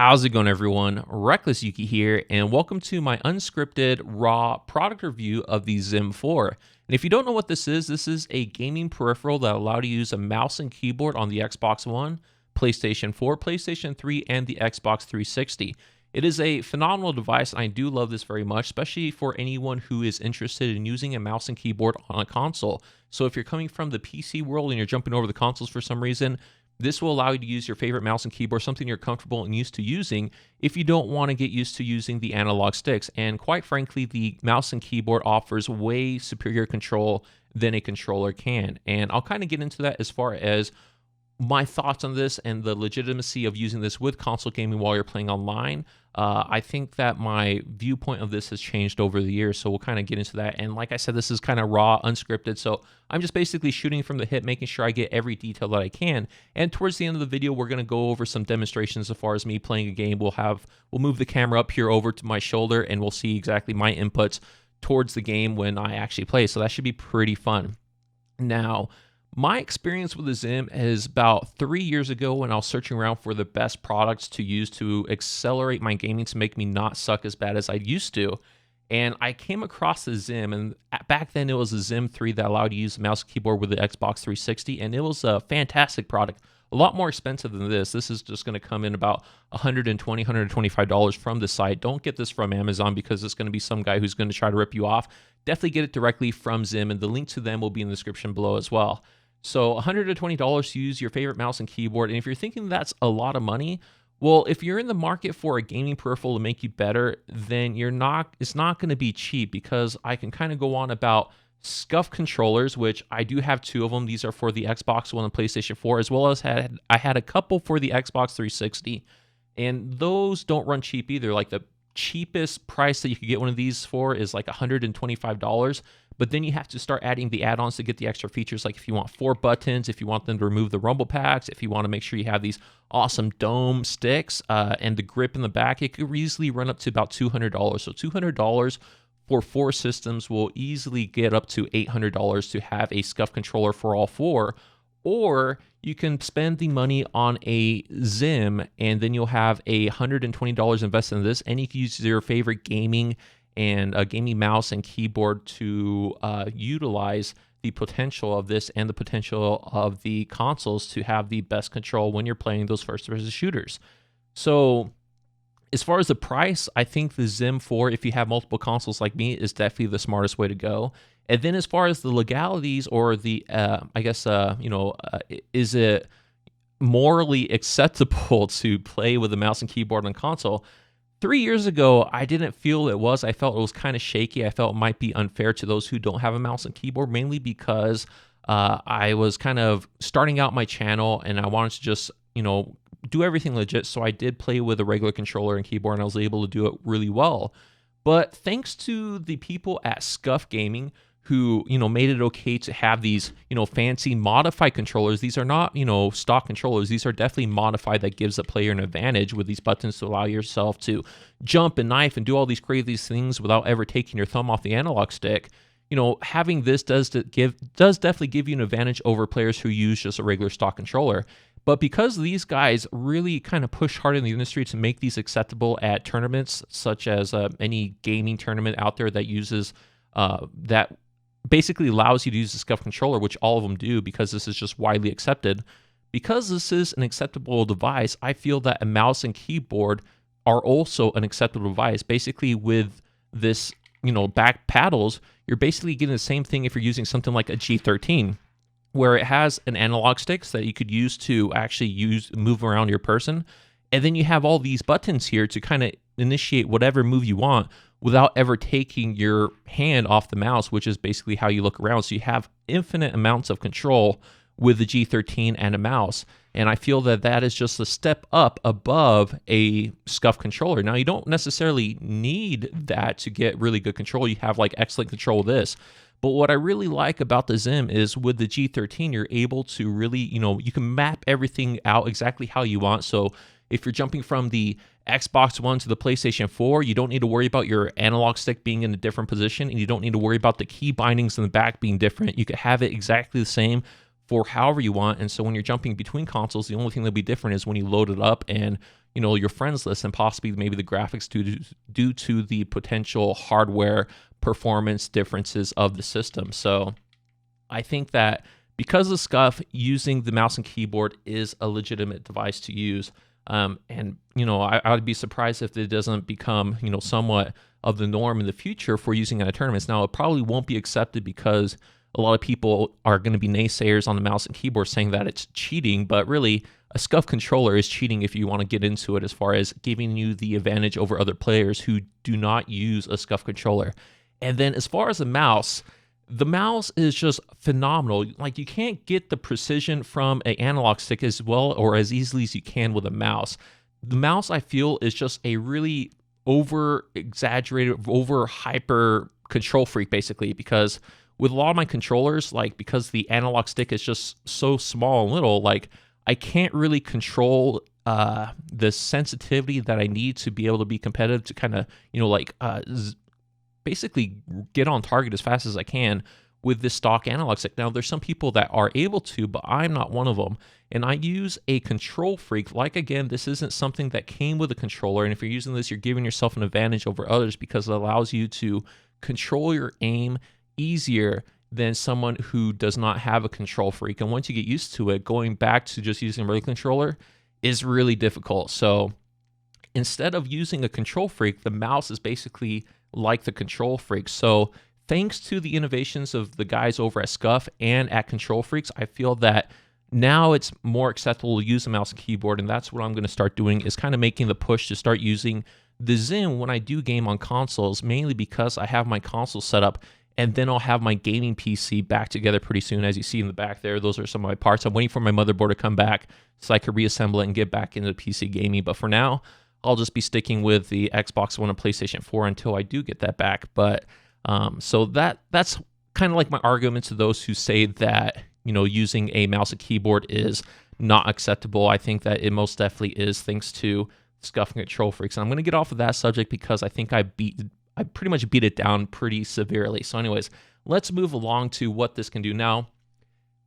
How's it going, everyone? Reckless Yuki here, and welcome to my unscripted, raw product review of the XIM4. And if you don't know what this is a gaming peripheral that allows you to use a mouse and keyboard on the Xbox One, PlayStation 4, PlayStation 3, and the Xbox 360. It is a phenomenal device, and I do love this very much, especially for anyone who is interested in using a mouse and keyboard on a console. So if you're coming from the PC world and you're jumping over the consoles for some reason, this will allow you to use your favorite mouse and keyboard, something you're comfortable and used to using, if you don't want to get used to using the analog sticks. And quite frankly, the mouse and keyboard offers way superior control than a controller can. And I'll kind of get into that as far as my thoughts on this and the legitimacy of using this with console gaming while you're playing online. I think that my viewpoint of this has changed over the years, so we'll kind of get into that. And like I said, this is kind of raw, unscripted, so I'm just basically shooting from the hip, making sure I get every detail that I can. And towards the end of the video, we're going to go over some demonstrations as far as me playing a game. We'll move the camera up here over to my shoulder, and we'll see exactly my inputs towards the game when I actually play. So that should be pretty fun. Now, my experience with the XIM is about 3 years ago when I was searching around for the best products to use to accelerate my gaming to make me not suck as bad as I used to. And I came across the XIM, and back then it was the XIM4 that allowed you to use the mouse and keyboard with the Xbox 360, and it was a fantastic product. A lot more expensive than this. This is just going to come in about $120, $125 from the site. Don't get this from Amazon because it's going to be some guy who's going to try to rip you off. Definitely get it directly from XIM, and the link to them will be in the description below as well. So $120 to use your favorite mouse and keyboard. And if you're thinking that's a lot of money, well, if you're in the market for a gaming peripheral to make you better, then it's not going to be cheap, because I can kind of go on about Scuff Controllers, which I do have 2 of them. These are for the Xbox One and PlayStation 4, as well as I had a couple for the Xbox 360. And those don't run cheap either. Like the cheapest price that you could get one of these for is like $125. But then you have to start adding the add-ons to get the extra features, like if you want 4 buttons, if you want them to remove the rumble packs, if you want to make sure you have these awesome dome sticks and the grip in the back, it could easily run up to about $200. So $200 for 4 systems will easily get up to $800 to have a Scuff controller for all 4. Or you can spend the money on a XIM, and then you'll have $120 invested in this, and you can use your favorite gaming and a gaming mouse and keyboard to utilize the potential of this and the potential of the consoles to have the best control when you're playing those first-person shooters. So as far as the price, I think the XIM4, if you have multiple consoles like me, is definitely the smartest way to go. And then as far as the legalities, or the, is it morally acceptable to play with a mouse and keyboard on console? 3 years ago, I didn't feel it was. I felt it was kind of shaky. I felt it might be unfair to those who don't have a mouse and keyboard, mainly because I was kind of starting out my channel and I wanted to just, do everything legit. So I did play with a regular controller and keyboard, and I was able to do it really well. But thanks to the people at Scuff Gaming, who, made it okay to have these, fancy modified controllers. These are not, stock controllers. These are definitely modified, that gives the player an advantage with these buttons to allow yourself to jump and knife and do all these crazy things without ever taking your thumb off the analog stick. Having this does definitely give you an advantage over players who use just a regular stock controller. But because these guys really kind of push hard in the industry to make these acceptable at tournaments, such as any gaming tournament out there that uses that basically allows you to use the Scuff controller, which all of them do because this is just widely accepted. Because this is an acceptable device, I feel that a mouse and keyboard are also an acceptable device. Basically, with this, back paddles, you're basically getting the same thing if you're using something like a G13, where it has an analog sticks that you could use to actually move around your person. And then you have all these buttons here to kind of initiate whatever move you want without ever taking your hand off the mouse, which is basically how you look around. So you have infinite amounts of control with the G13 and a mouse. And I feel that that is just a step up above a Scuff controller. Now, you don't necessarily need that to get really good control. You have like excellent control with this. But what I really like about the XIM is with the G13, you're able to really, you can map everything out exactly how you want. So if you're jumping from the Xbox One to the PlayStation 4, you don't need to worry about your analog stick being in a different position, and you don't need to worry about the key bindings in the back being different. You could have it exactly the same for however you want. And so when you're jumping between consoles, the only thing that'll be different is when you load it up and your friends list and possibly maybe the graphics due to the potential hardware performance differences of the system. So I think that because of Scuff, using the mouse and keyboard is a legitimate device to use. And I would be surprised if it doesn't become somewhat of the norm in the future for using it at tournaments. Now, it probably won't be accepted because a lot of people are going to be naysayers on the mouse and keyboard saying that it's cheating, but really a Scuff controller is cheating if you want to get into it, as far as giving you the advantage over other players who do not use a Scuff controller. And then as far as the mouse is just phenomenal. Like, you can't get the precision from an analog stick as well or as easily as you can with a mouse. The mouse, I feel, is just a really over exaggerated, over hyper control freak, basically, because with a lot of my controllers, like, because the analog stick is just so small and little, like, I can't really control the sensitivity that I need to be able to be competitive, to kind of, basically get on target as fast as I can with this stock analog stick. Now, there's some people that are able to, but I'm not one of them. And I use a control freak. Like, again, this isn't something that came with a controller. And if you're using this, you're giving yourself an advantage over others because it allows you to control your aim easier than someone who does not have a control freak. And once you get used to it, going back to just using a regular controller is really difficult. So instead of using a control freak, the mouse is basically like the control freak. So thanks to the innovations of the guys over at Scuff and at Control Freaks, I feel that now it's more acceptable to use a mouse and keyboard, and that's what I'm going to start doing, is kind of making the push to start using the XIM when I do game on consoles, mainly because I have my console set up, and then I'll have my gaming PC back together pretty soon. As you see in the back there, those are some of my parts. I'm waiting for my motherboard to come back so I can reassemble it and get back into PC gaming, but for now, I'll just be sticking with the Xbox One and PlayStation 4 until I do get that back. But so that's kind of like my argument to those who say that using a mouse and keyboard is not acceptable. I think that it most definitely is, thanks to Scuff and Control Freaks. And I'm going to get off of that subject because I think I pretty much beat it down pretty severely. So anyways, let's move along to what this can do. Now,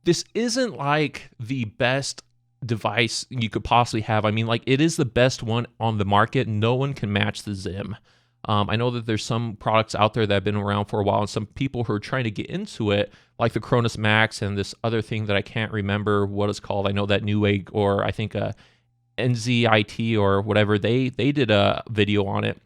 this isn't like the best device you could possibly have. I mean, like, it is the best one on the market. No one can match the XIM. I know that there's some products out there that have been around for a while, and some people who are trying to get into it, like the Cronus Max and this other thing that I can't remember what it's called. I know that Newegg, or I think NZIT or whatever, they did a video on it.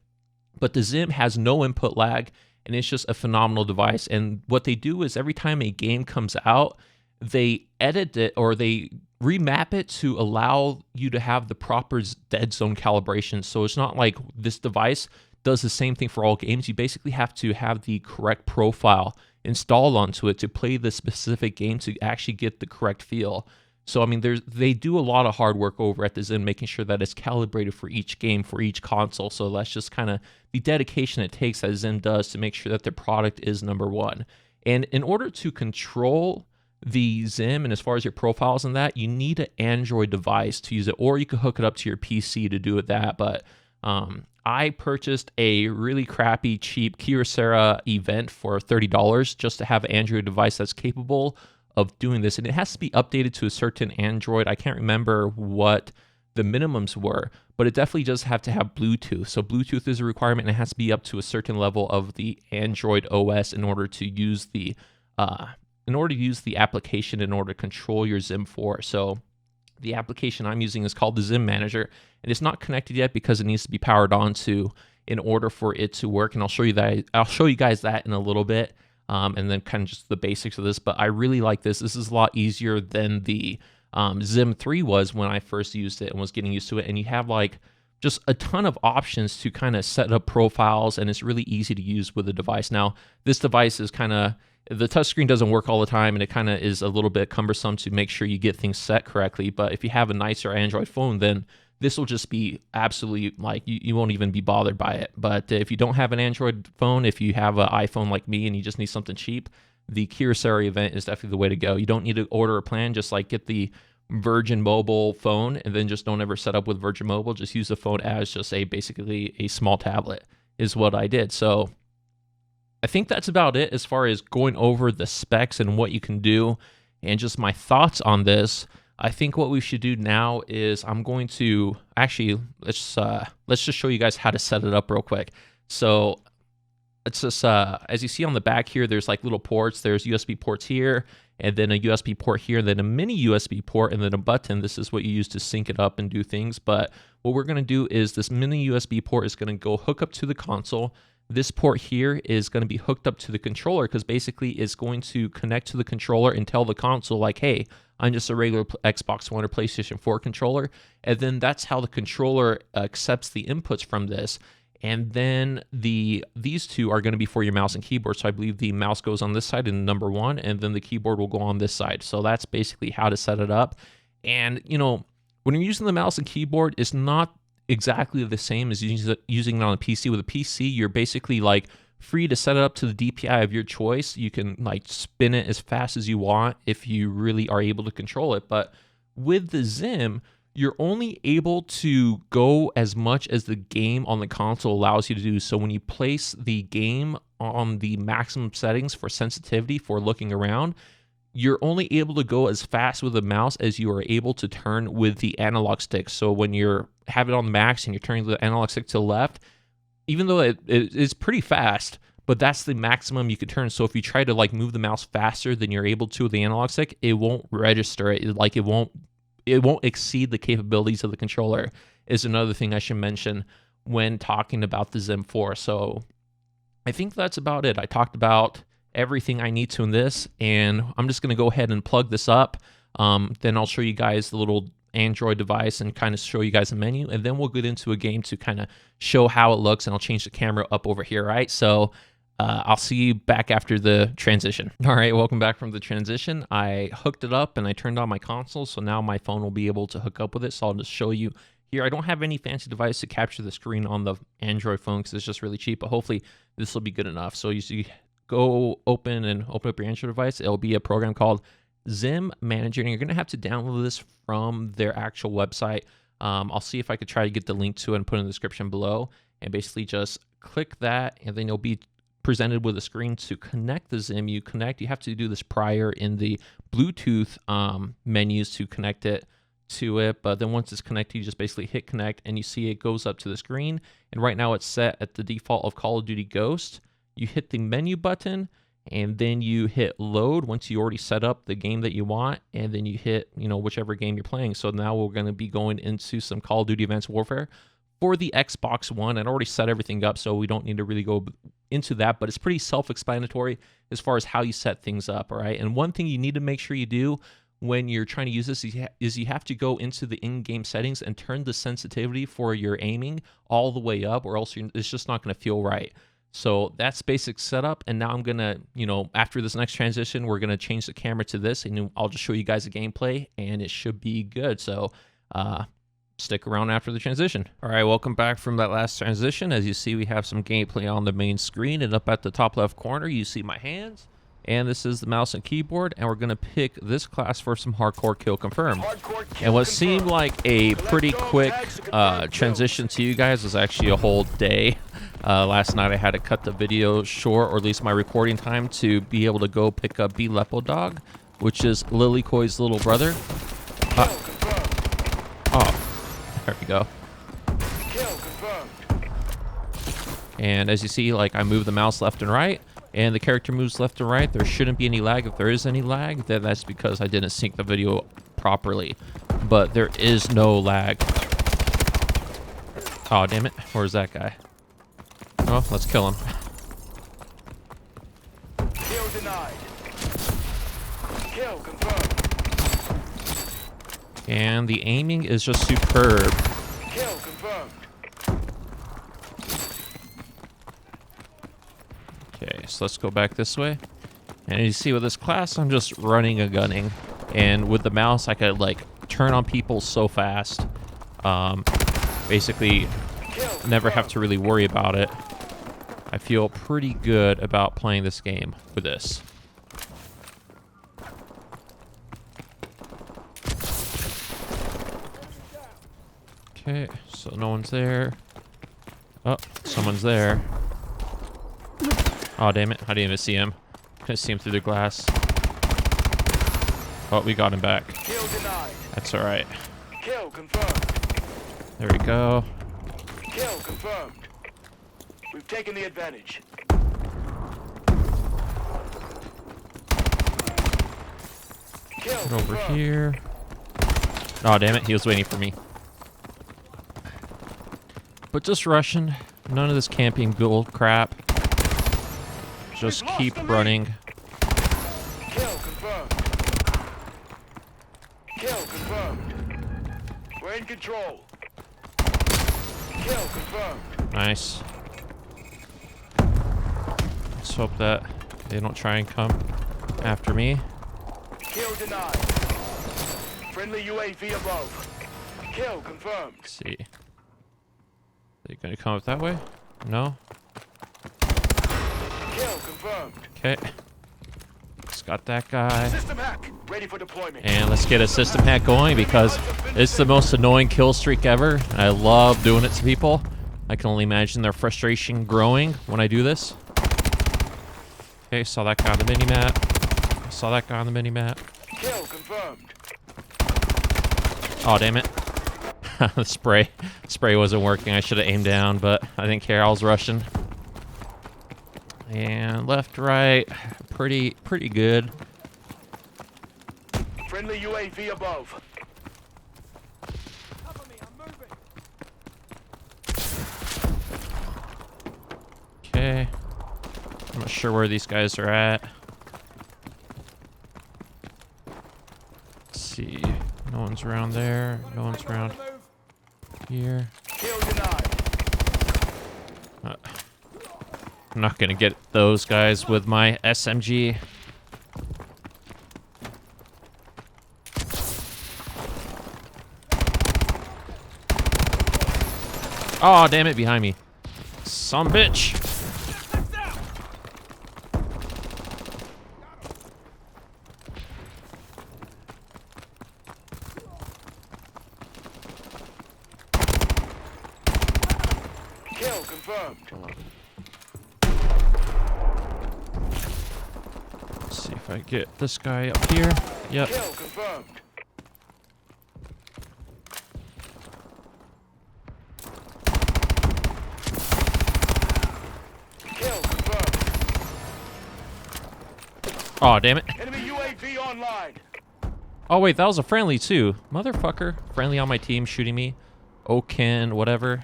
But the XIM has no input lag, and it's just a phenomenal device. And what they do is every time a game comes out, they edit it, or they remap it to allow you to have the proper dead zone calibration. So it's not like this device does the same thing for all games. You basically have to have the correct profile installed onto it to play the specific game to actually get the correct feel. So I mean, they do a lot of hard work over at the XIM, making sure that it's calibrated for each game, for each console. So that's just kind of the dedication it takes that XIM does to make sure that their product is number one. And in order to control the XIM, and as far as your profiles and that, you need an Android device to use it, or you could hook it up to your PC to do it that. But I purchased a really crappy, cheap Kyocera event for $30 just to have an Android device that's capable of doing this, and it has to be updated to a certain Android. I can't remember what the minimums were, but it definitely does have to have Bluetooth. So Bluetooth is a requirement, and it has to be up to a certain level of the Android OS in order to use the application, in order to control your XIM4. So the application I'm using is called the XIM Manager, and it's not connected yet because it needs to be powered on to in order for it to work. And I'll show you guys that in a little bit, and then kind of just the basics of this. But I really like this. This is a lot easier than the XIM3 was when I first used it and was getting used to it. And you have like just a ton of options to kind of set up profiles, and it's really easy to use with the device. Now, this device is kind of, the touchscreen doesn't work all the time, and it kind of is a little bit cumbersome to make sure you get things set correctly. But if you have a nicer Android phone, then this will just be absolutely, like, you won't even be bothered by it. But if you don't have an Android phone, if you have an iPhone like me and you just need something cheap, the Kyocera event is definitely the way to go. You don't need to order a plan. Just like get the Virgin Mobile phone, and then just don't ever set up with Virgin Mobile. Just use the phone as just basically a small tablet is what I did. So I think that's about it as far as going over the specs and what you can do and just my thoughts on this. I think what we should do now is I'm going to actually let's just show you guys how to set it up real quick. So it's just as you see on the back here, there's like little ports. There's USB ports here, and then a USB port here, then a mini USB port, and then a button. This is what you use to sync it up and do things. But what we're going to do is this mini USB port is going to go hook up to the console. This port here is going to be hooked up to the controller, because basically it's going to connect to the controller and tell the console like, hey, I'm just a regular Xbox One or PlayStation 4 controller. And then that's how the controller accepts the inputs from this. And then these two are going to be for your mouse and keyboard. So I believe the mouse goes on this side in number 1, and then the keyboard will go on this side. So that's basically how to set it up. And, you know, when you're using the mouse and keyboard, it's not exactly the same as using it on a PC. With a PC, you're basically like free to set it up to the DPI of your choice. You can like spin it as fast as you want if you really are able to control it. But with the XIM, you're only able to go as much as the game on the console allows you to do. So when you place the game on the maximum settings for sensitivity for looking around, you're only able to go as fast with the mouse as you are able to turn with the analog stick. So when you have it on the max and you're turning the analog stick to the left, even though it's pretty fast, but that's the maximum you could turn. So if you try to like move the mouse faster than you're able to with the analog stick, it won't register it. Like it won't exceed the capabilities of the controller, is another thing I should mention when talking about the XIM4. So I think that's about it. I talked about everything I need to in this, and I'm just going to go ahead and plug this up. Then I'll show you guys the little Android device and kind of show you guys a menu, and then we'll get into a game to kind of show how it looks, and I'll change the camera up over here, right? So I'll see you back after the transition. All right, welcome back from the transition. I hooked it up and I turned on my console, so now my phone will be able to hook up with it. So I'll just show you here. I don't have any fancy device to capture the screen on the Android phone because it's just really cheap, but hopefully this will be good enough. So you see, go open up your Android device. It'll be a program called XIM Manager, and you're gonna have to download this from their actual website. I'll see if I could try to get the link to it and put it in the description below, and basically just click that, and then you'll be presented with a screen to connect the XIM. You have to do this prior in the Bluetooth menus to connect it to it, but then once it's connected, you just basically hit connect, and you see it goes up to the screen. And right now it's set at the default of Call of Duty Ghost. You hit the menu button, and then you hit load once you already set up the game that you want, and then you hit, you know, whichever game you're playing. So now we're going to be going into some Call of Duty Advanced Warfare for the Xbox One. I already set everything up, so we don't need to really go into that, but it's pretty self-explanatory as far as how you set things up, all right? And one thing you need to make sure you do when you're trying to use this is you have to go into the in-game settings and turn the sensitivity for your aiming all the way up, or else it's just not going to feel right. So that's basic setup, and now I'm going to, you know, after this next transition, we're going to change the camera to this, and I'll just show you guys a gameplay, and it should be good. So stick around after the transition. All right, welcome back from that last transition. As you see, we have some gameplay on the main screen, and up at the top left corner, you see my hands, and this is the mouse and keyboard, and we're going to pick this class for some hardcore kill confirm. And what seemed like a pretty quick transition to you guys was actually a whole day. Last night I had to cut the video short, or at least my recording time, to be able to go pick up B Lepo Dog, which is Lilycoy's little brother. There we go. And as you see, like, I move the mouse left and right, and the character moves left and right. There shouldn't be any lag. If there is any lag, then that's because I didn't sync the video properly. But there is no lag. Oh, damn it. Where's that guy? Oh, let's kill him. Kill denied. Kill confirmed. And the aiming is just superb. Kill confirmed. Okay, so let's go back this way. And you see with this class, I'm just running and gunning. And with the mouse, I could, like, turn on people so fast. Basically, never have to really worry about it. I feel pretty good about playing this game with this. Okay, so no one's there. Oh, someone's there. Oh, damn it. I didn't even see him. Couldn't see him through the glass. Oh, we got him back. That's all right. Kill confirmed. There we go. Kill confirmed. We've taken the advantage. Kill Get over confirmed. here. Oh, damn it. He was waiting for me. But just rushing. None of this camping build crap. Just We've lost keep the lead. running. Kill confirmed. Kill confirmed. We're in control. Kill confirmed. Nice. Let's hope that they don't try and come after me. Kill denied. Friendly UAV above. Kill confirmed. Let's see. Are they gonna come up that way? No? Kill confirmed. Okay. Just got that guy. System hack. Ready for deployment. And let's get a system hack going because it's the most annoying kill streak ever. I love doing it to people. I can only imagine their frustration growing when I do this. Okay, saw that guy on the mini-map. Saw that guy on the mini-map. Kill confirmed. Oh, damn it. The spray wasn't working. I should have aimed down, but I didn't care. I was rushing. And left, right, pretty good. Friendly UAV above. Okay. I'm not sure where these guys are at. Let's see. No one's around there. No one's around here. Kill denied. I'm not gonna get those guys with my SMG. Oh, damn it, behind me. Some bitch. Kill confirmed. Let's see if I get this guy up here. Yep. Kill confirmed. Kill confirmed. Oh, damn it. Enemy UAV online. Oh, wait, that was a friendly, too. Motherfucker. Friendly on my team shooting me. Oken, whatever.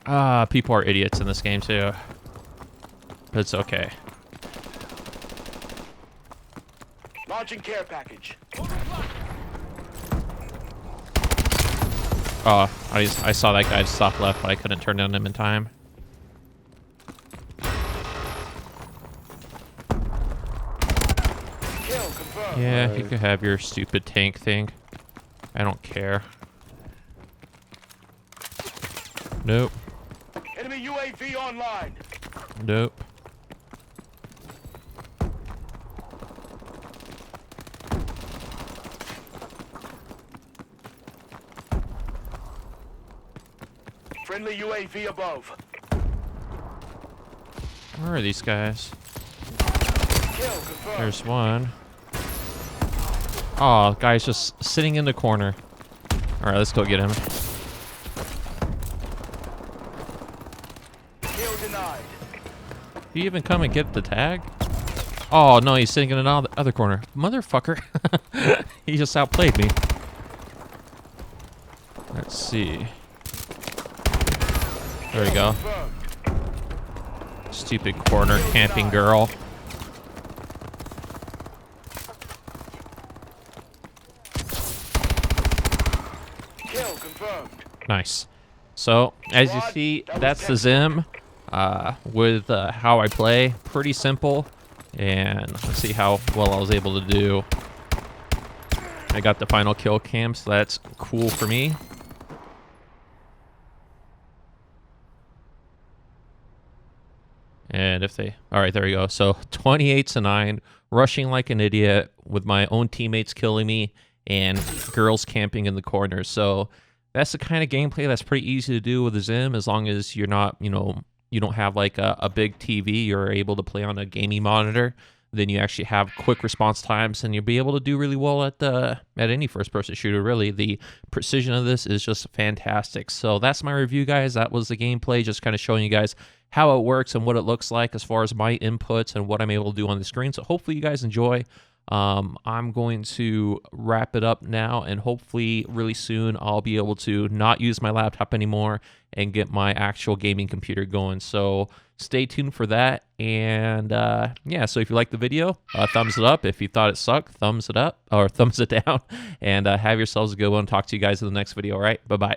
Ah, people are idiots in this game, too. But it's okay. Launching care package. Oh, I saw that guy just stop left, but I couldn't turn on him in time. Kill confirmed. Yeah, you could have your stupid tank thing. I don't care. Nope. Enemy UAV online. Nope. Friendly UAV above. Where are these guys? Kill confirmed. There's one. Oh, guy's just sitting in the corner. All right, let's go get him. Kill denied. Did he even come and get the tag? Oh, no, he's sitting in another other corner. Motherfucker. He just outplayed me. Let's see. There we go. Confirmed. Stupid corner camping girl. Kill confirmed. Nice. So, as you see, that's the Zim with how I play. Pretty simple. And let's see how well I was able to do. I got the final kill cam, so that's cool for me. And if they... All right, there we go. So 28-9, rushing like an idiot with my own teammates killing me and girls camping in the corner. So that's the kind of gameplay that's pretty easy to do with the Zim as long as you're not, you know, you don't have like a big TV. You're able to play on a gaming monitor. then you actually have quick response times, and you'll be able to do really well at any first-person shooter. Really, the precision of this is just fantastic. So that's my review, guys. That was the gameplay, just kind of showing you guys how it works and what it looks like as far as my inputs and what I'm able to do on the screen. So hopefully you guys enjoy. I'm going to wrap it up now, and hopefully really soon I'll be able to not use my laptop anymore and get my actual gaming computer going. So stay tuned for that. And yeah, so if you liked the video, thumbs it up. If you thought it sucked, thumbs it up or thumbs it down. And have yourselves a good one. Talk to you guys in the next video. All right, bye-bye.